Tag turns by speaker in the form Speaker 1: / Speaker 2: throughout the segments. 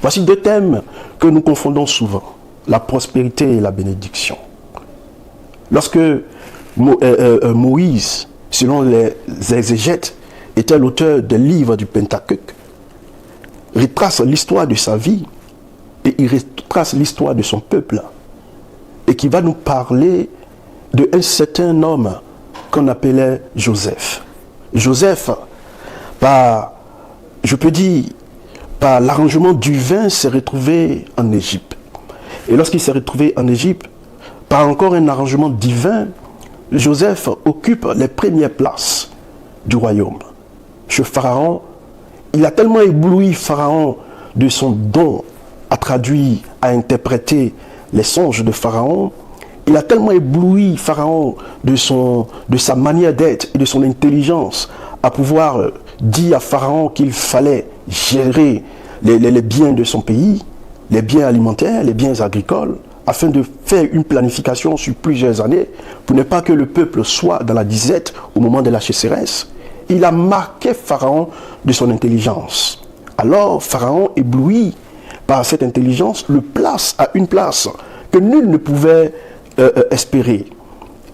Speaker 1: Voici deux thèmes que nous confondons souvent, la prospérité et la bénédiction. Lorsque Moïse, selon les exégètes, était l'auteur des livres du Pentateuque, retrace l'histoire de sa vie et il retrace l'histoire de son peuple et qui va nous parler d'un certain homme qu'on appelait Joseph. Joseph, je peux dire, par l'arrangement divin, s'est retrouvé en Égypte. Et lorsqu'il s'est retrouvé en Égypte, par encore un arrangement divin, Joseph occupe les premières places du royaume. Chez Pharaon, il a tellement ébloui Pharaon de son don à traduire, à interpréter les songes de Pharaon. Il a tellement ébloui Pharaon de sa manière d'être et de son intelligence à pouvoir dire à Pharaon qu'il fallait gérer les biens de son pays, les biens alimentaires, les biens agricoles, afin de faire une planification sur plusieurs années pour ne pas que le peuple soit dans la disette au moment de la sécheresse. Il a marqué Pharaon de son intelligence. Alors Pharaon, ébloui par cette intelligence, le place à une place que nul ne pouvait espérer.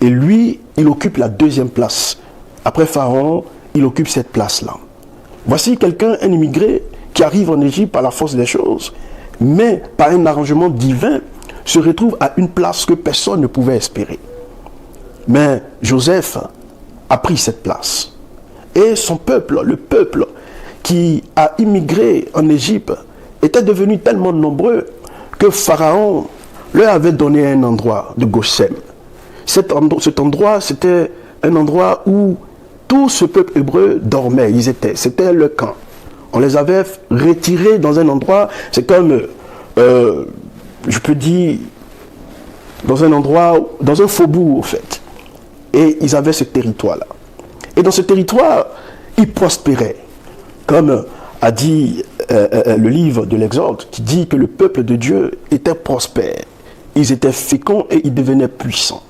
Speaker 1: Et lui, il occupe la deuxième place. Après Pharaon, il occupe cette place-là. Voici quelqu'un, un immigré, qui arrive en Égypte par la force des choses, mais par un arrangement divin, se retrouve à une place que personne ne pouvait espérer. Mais Joseph a pris cette place. Et son peuple, le peuple qui a immigré en Égypte, était devenu tellement nombreux que Pharaon leur avait donné un endroit de Goshen. Cet endroit, c'était un endroit où tout ce peuple hébreu dormait. C'était le camp. On les avait retirés dans un endroit, c'est comme, je peux dire, dans un endroit, dans un faubourg, en fait. Et ils avaient ce territoire-là. Et dans ce territoire, ils prospéraient. Comme a dit le livre de l'Exode, qui dit que le peuple de Dieu était prospère. Ils étaient féconds et ils devenaient puissants.